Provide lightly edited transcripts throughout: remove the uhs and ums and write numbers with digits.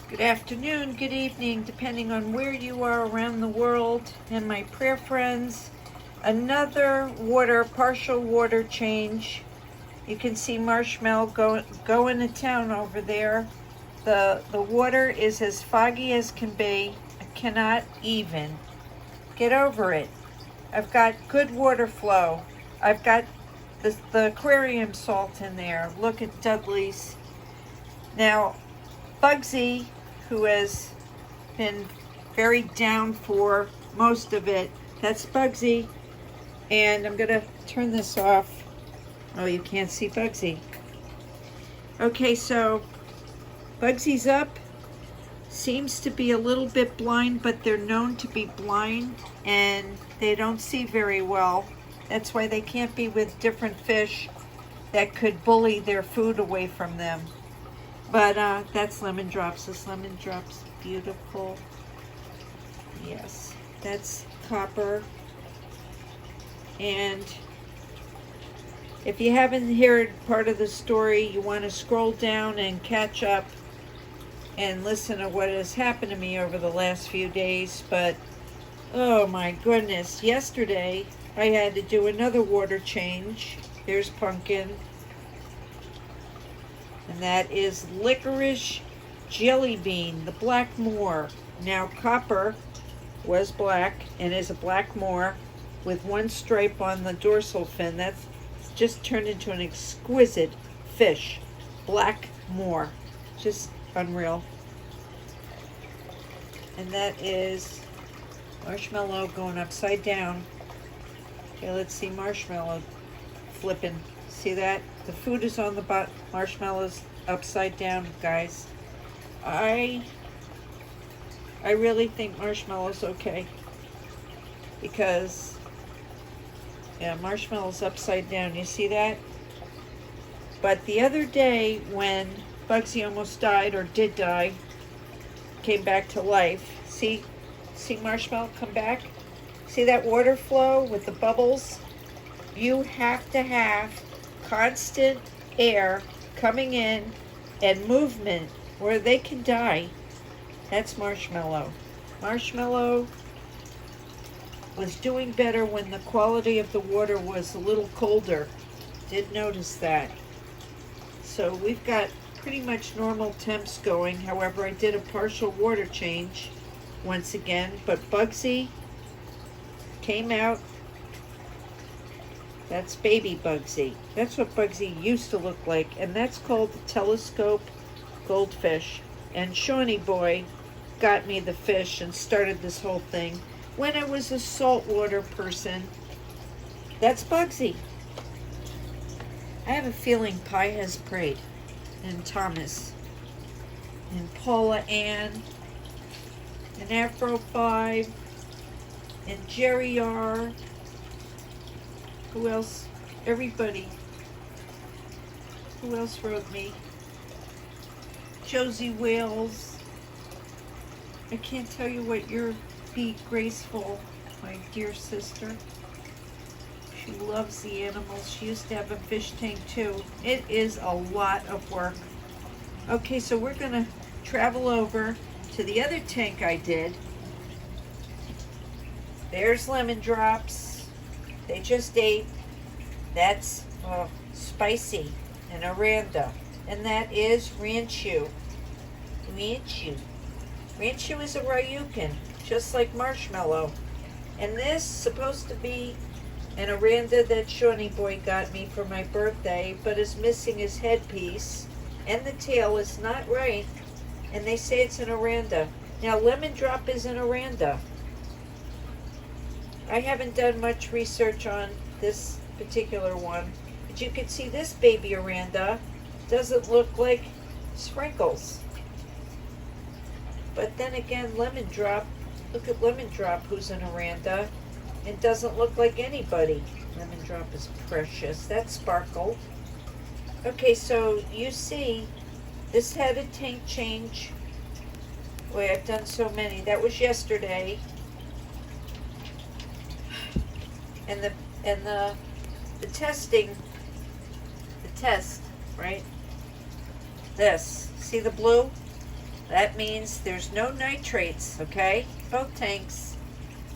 Good afternoon, good evening, depending on where you are around the world. And my prayer friends, another partial water change. You can see Marshmallow going to town over there. The water is as foggy as can be. I cannot even get over it. I've got good water flow. I've got the aquarium salt in there. Look at Dudley's. Now, Bugsey, who has been very down for most of it. That's Bugsey. And I'm going to turn this off. Oh, you can't see Bugsey. Okay, so Bugsy's up. Seems to be a little bit blind, but they're known to be blind and they don't see very well. That's why they can't be with different fish that could bully their food away from them. But that's Lemon Drops. This Lemon Drops, beautiful. Yes, that's Copper. And if you haven't heard part of the story, you want to scroll down and catch up and listen to what has happened to me over the last few days. But, oh my goodness, yesterday I had to do another water change. There's Pumpkin. And that is Licorice Jelly Bean, the black moor. Now Copper was black and is a black moor with one stripe on the dorsal fin. That's just turned into an exquisite fish. Black moor. Just unreal. And that is Marshmallow going upside down. Okay, let's see Marshmallow flipping. See that? The food is on the bottom. Marshmallow's upside down, guys. I really think Marshmallow's okay. Because, yeah, Marshmallow's upside down. You see that? But the other day when Bugsy almost died, or did die, came back to life. See Marshmallow come back? See that water flow with the bubbles? You have to have constant air coming in and movement where they can die. That's Marshmallow. Marshmallow was doing better when the quality of the water was a little colder. Did notice that. So we've got pretty much normal temps going. However, I did a partial water change once again, but Bugsy came out. That's baby Bugsy. That's what Bugsy used to look like, and that's called the telescope goldfish. And Shawnee Boy got me the fish and started this whole thing when I was a saltwater person. That's Bugsy. I have a feeling Pi has prayed, and Thomas, and Paula Ann, and Afro 5, and Jerry R. Who else? Everybody. Who else wrote me? Josie Wales. I can't tell you what you're. Be graceful, my dear sister. She loves the animals. She used to have a fish tank too. It is a lot of work. Okay, so we're gonna travel over to the other tank I did. There's Lemon Drops. They just ate. That's Spicy and Aranda. And that is Ranchu. Ranchu is a Ryukin, just like Marshmallow. And this supposed to be an Aranda that Shawnee Boy got me for my birthday, but is missing his headpiece. And the tail is not right. And they say it's an Aranda. Now, Lemon Drop is an Aranda. I haven't done much research on this particular one, but you can see this baby Aranda doesn't look like Sprinkles. But then again, Lemon Drop, look at Lemon Drop, who's an Aranda, and doesn't look like anybody. Lemon Drop is precious. That's Sparkle. Okay, so you see, this had a tank change. Boy, I've done so many. That was yesterday. And the testing, the test, right? This, see the blue? That means there's no nitrates, okay? Both tanks.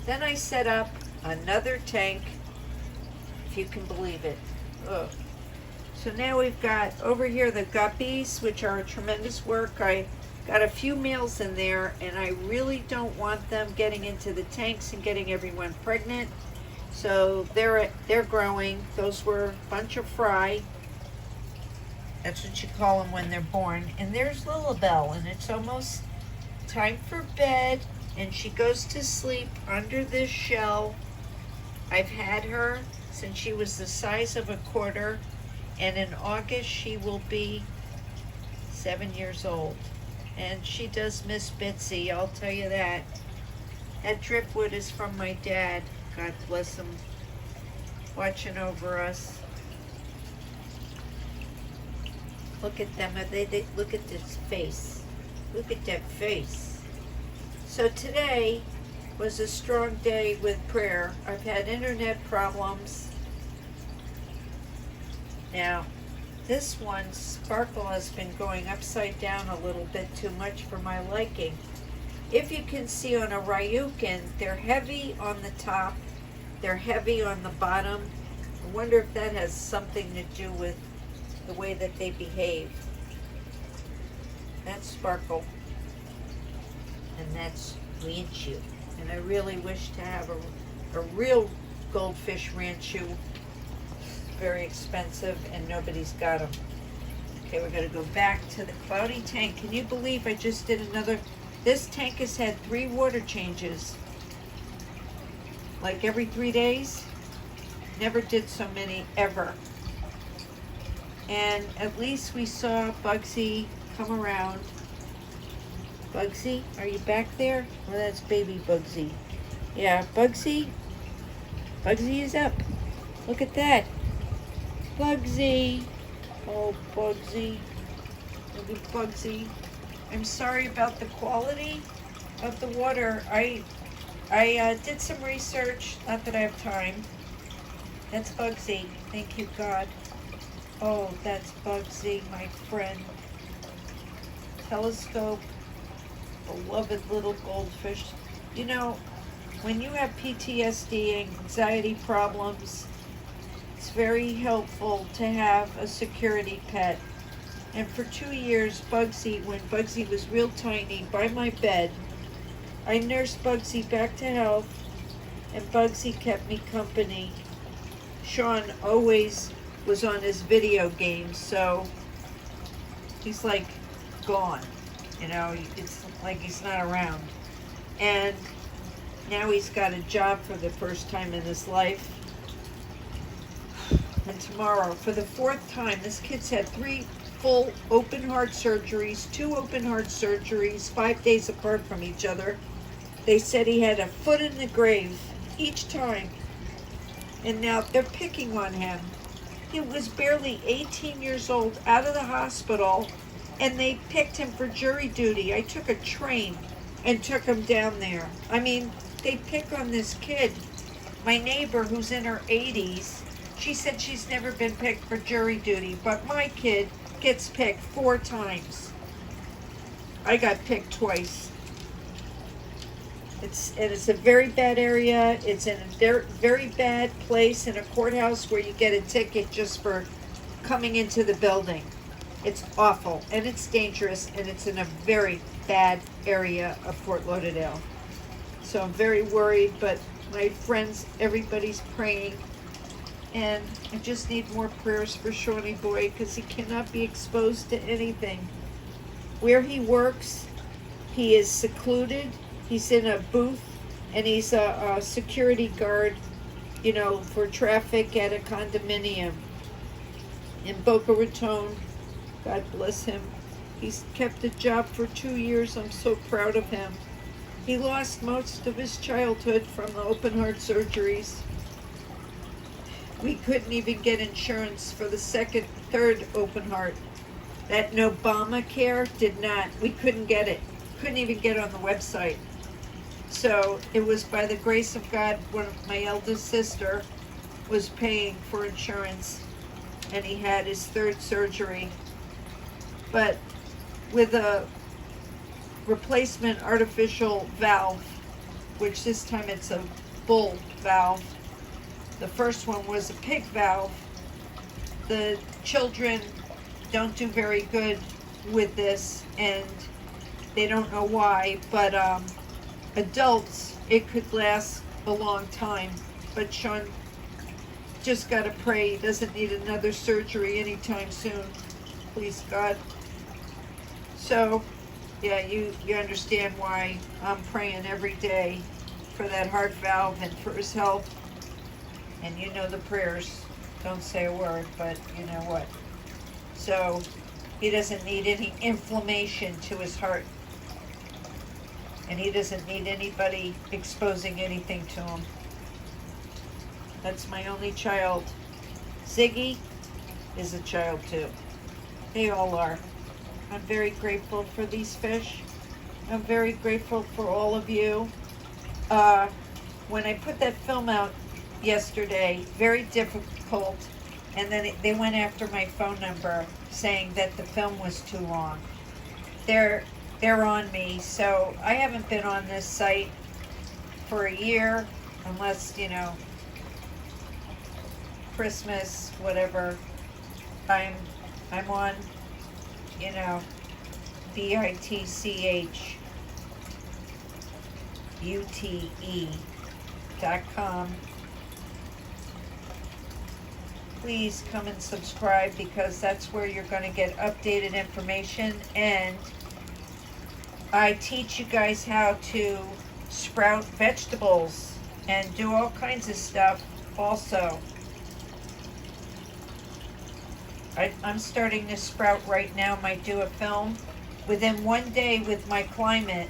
Then I set up another tank, if you can believe it. Ugh. So now we've got over here the guppies, which are tremendous work. I got a few males in there, and I really don't want them getting into the tanks and getting everyone pregnant. So they're growing. Those were a bunch of fry. That's what you call them when they're born. And there's Lilibelle, and it's almost time for bed, and she goes to sleep under this shell. I've had her since she was the size of a quarter, and in August she will be 7 years old. And she does miss Bitsy, I'll tell you that. That dripwood is from my dad. God bless him, watching over us. Look at them. They look at this face. Look at that face. So today was a strong day with prayer. I've had internet problems. Now, this one, Sparkle, has been going upside down a little bit too much for my liking. If you can see on a Ryukin, they're heavy on the top, they're heavy on the bottom. I wonder if that has something to do with the way that they behave. That's Sparkle, and that's Ranchu. And I really wish to have a real goldfish Ranchu. Very expensive, and nobody's got them. Okay, we're going to go back to the cloudy tank. Can you believe I just did another? This tank has had 3 water changes, like every 3 days. Never did so many ever. And at least we saw Bugsey come around. Bugsey, are you back there? Well, that's baby Bugsey. Yeah, Bugsey. Bugsey is up. Look at that. Bugsey. Oh, Bugsey. Look at Bugsey. I'm sorry about the quality of the water. I did some research. Not that I have time. That's Bugsey. Thank you, God. Oh, that's Bugsey, my friend. Telescope. Beloved little goldfish. You know, when you have PTSD, anxiety problems, it's very helpful to have a security pet. And for 2 years, Bugsey, when Bugsey was real tiny, by my bed, I nursed Bugsey back to health, and Bugsey kept me company. Sean always was on his video games, so he's like gone. You know, it's like he's not around. And now he's got a job for the first time in his life. And tomorrow, for the 4th time, this kid's had 3 full open heart surgeries, 2 open heart surgeries, 5 days apart from each other. They said he had a foot in the grave each time. And now they're picking on him. He was barely 18 years old, out of the hospital, and they picked him for jury duty. I took a train and took him down there. I mean, they pick on this kid. My neighbor, who's in her 80s, she said she's never been picked for jury duty, but my kid gets picked 4 times. I got picked twice. It's a very bad area. It's in a very bad place, in a courthouse where you get a ticket just for coming into the building. It's awful, and it's dangerous, and it's in a very bad area of Fort Lauderdale. So I'm very worried, but my friends, everybody's praying, and I just need more prayers for Shawnee Boy, because he cannot be exposed to anything. Where he works, he is secluded. He's in a booth, and he's a security guard, you know, for traffic at a condominium in Boca Raton. God bless him. He's kept a job for 2 years. I'm so proud of him. He lost most of his childhood from the open heart surgeries. We couldn't even get insurance for the 2nd, 3rd open heart. That Obamacare did not. We couldn't get it. Couldn't even get it on the website. So it was by the grace of God, one of my eldest sister was paying for insurance, and he had his 3rd surgery. But with a replacement artificial valve, which this time it's a bull valve. The first one was a pig valve. The children don't do very good with this, and they don't know why, but adults, it could last a long time. But Sean just got to pray he doesn't need another surgery anytime soon. Please God. So, yeah, you understand why I'm praying every day for that heart valve and for his health. And you know the prayers. Don't say a word, but you know what. So, he doesn't need any inflammation to his heart. And he doesn't need anybody exposing anything to him. That's my only child. Ziggy is a child too. They all are. I'm very grateful for these fish. I'm very grateful for all of you. When I put that film out yesterday, very difficult, and then they went after my phone number saying that the film was too long. They're on me, so I haven't been on this site for a year, unless, you know, Christmas, whatever. I'm on, you know, BITCHUTE.com. Please come and subscribe, because that's where you're going to get updated information, and I teach you guys how to sprout vegetables and do all kinds of stuff also. I'm starting to sprout right now my do a film. Within 1 day with my climate,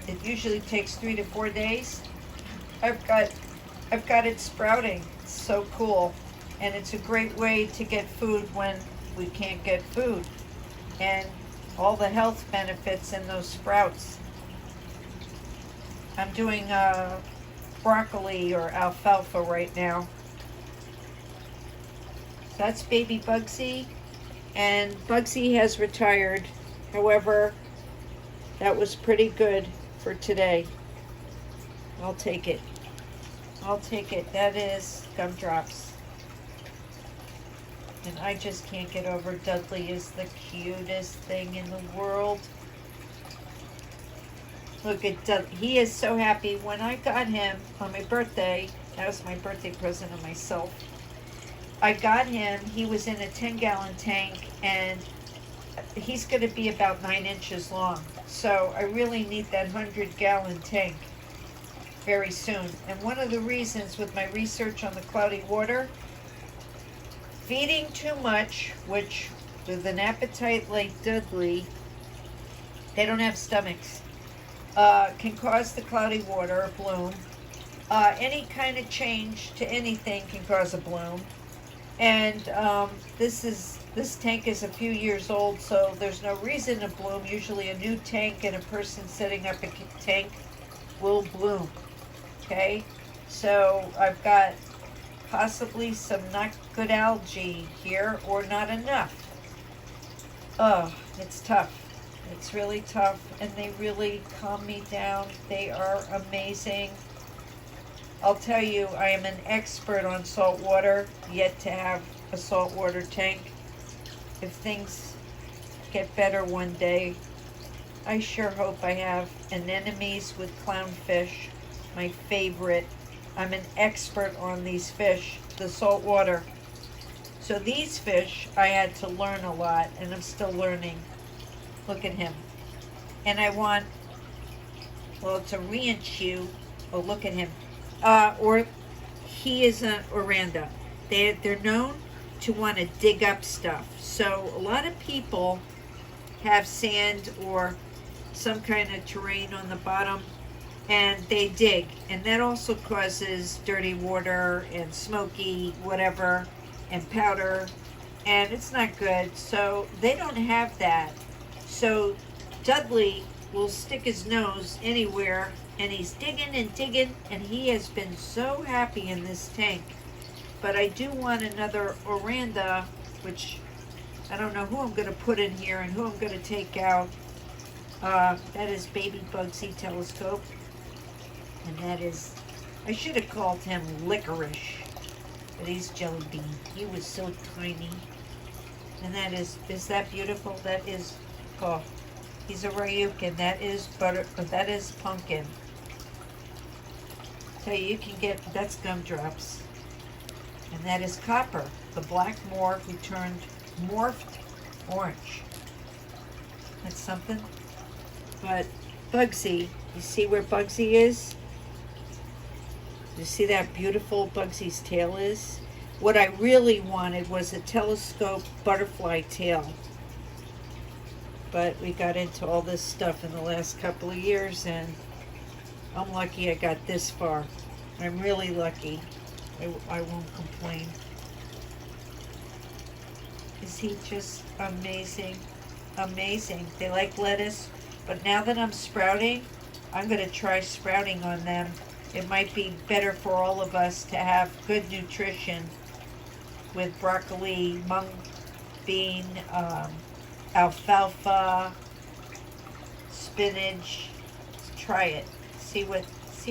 it usually takes 3 to 4 days. I've got it sprouting. It's so cool. And it's a great way to get food when we can't get food. And all the health benefits in those sprouts. I'm doing broccoli or alfalfa right now. That's baby Bugsey, and Bugsey has retired. However, that was pretty good for today. I'll take it. I'll take it. That is gumdrops. And I just can't get over Dudley is the cutest thing in the world. Look at Dudley. He is so happy. When I got him on my birthday, that was my birthday present of myself. I got him, he was in a 10-gallon tank, and he's going to be about 9 inches long. So I really need that 100-gallon tank very soon. And one of the reasons with my research on the cloudy water, feeding too much, which with an appetite like Dudley, they don't have stomachs, can cause the cloudy water a bloom. Any kind of change to anything can cause a bloom. And this tank is a few years old, so there's no reason to bloom. Usually a new tank and a person setting up a tank will bloom. Okay, so I've got possibly some not good algae here, or not enough. Oh, it's tough. It's really tough, and they really calm me down. They are amazing. I'll tell you, I am an expert on salt water, yet to have a saltwater tank. If things get better one day, I sure hope I have anemones with clownfish, my favorite. I'm an expert on these fish, the saltwater. So these fish, I had to learn a lot, and I'm still learning. Look at him. And I want, well, it's a reinchu. Oh, look at him. Or he is an oranda. They're known to want to dig up stuff. So a lot of people have sand or some kind of terrain on the bottom, and they dig, and that also causes dirty water and smoky whatever and powder, and it's not good. So they don't have that. So Dudley will stick his nose anywhere, and he's digging and digging, and he has been so happy in this tank. But I do want another oranda, which I don't know who I'm going to put in here and who I'm going to take out. That is baby Bugsey telescope. And that is, I should have called him Licorice, but he's Jelly Bean. He was so tiny. And that is that beautiful? That is, oh, he's a Ryukin. That is that is pumpkin. Tell you can get, that's gumdrops. And that is Copper, the black morph who turned morphed orange. That's something. But Bugsey, you see where Bugsey is? You see that beautiful Bugsy's tail is? What I really wanted was a telescope butterfly tail. But we got into all this stuff in the last couple of years, and I'm lucky I got this far. I'm really lucky. I won't complain. Is he just amazing? Amazing. They like lettuce, but now that I'm sprouting, I'm going to try sprouting on them. It might be better for all of us to have good nutrition with broccoli, mung bean, alfalfa, spinach. Let's try it. See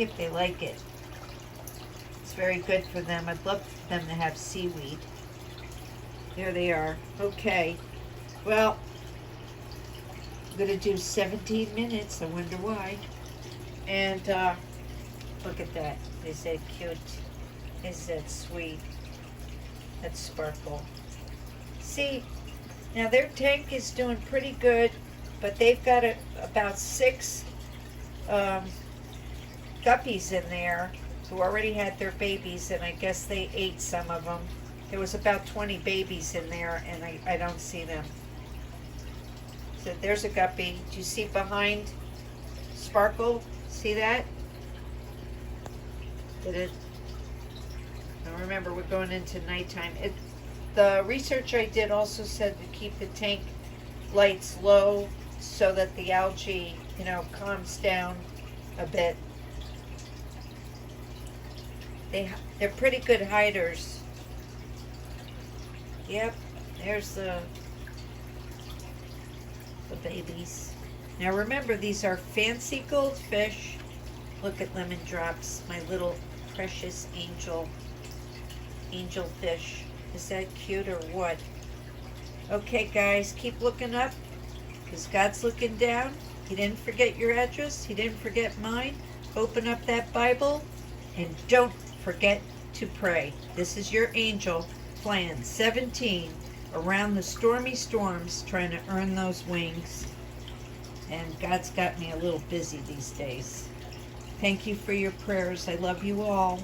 if they like it. It's very good for them. I'd love for them to have seaweed. There they are. Okay. Well, I'm going to do 17 minutes. I wonder why. And look at that. Is that cute? Is that sweet? That's Sparkle. See, now their tank is doing pretty good, but they've got about 6 guppies in there who already had their babies, and I guess they ate some of them. There was about 20 babies in there, and I don't see them. So there's a guppy. Do you see behind Sparkle? See that? Did it? Now remember, we're going into nighttime. The research I did also said to keep the tank lights low so that the algae, calms down a bit. They're pretty good hiders. Yep, there's the babies. Now remember, these are fancy goldfish. Look at Lemon Drops, my little precious angel fish. Is that cute or what? Okay, guys, keep looking up, because God's looking down. He didn't forget your address. He didn't forget mine. Open up that Bible, and don't forget to pray. This is your angel flying 17 around the stormy storms, trying to earn those wings. And God's got me a little busy these days. Thank you for your prayers. I love you all.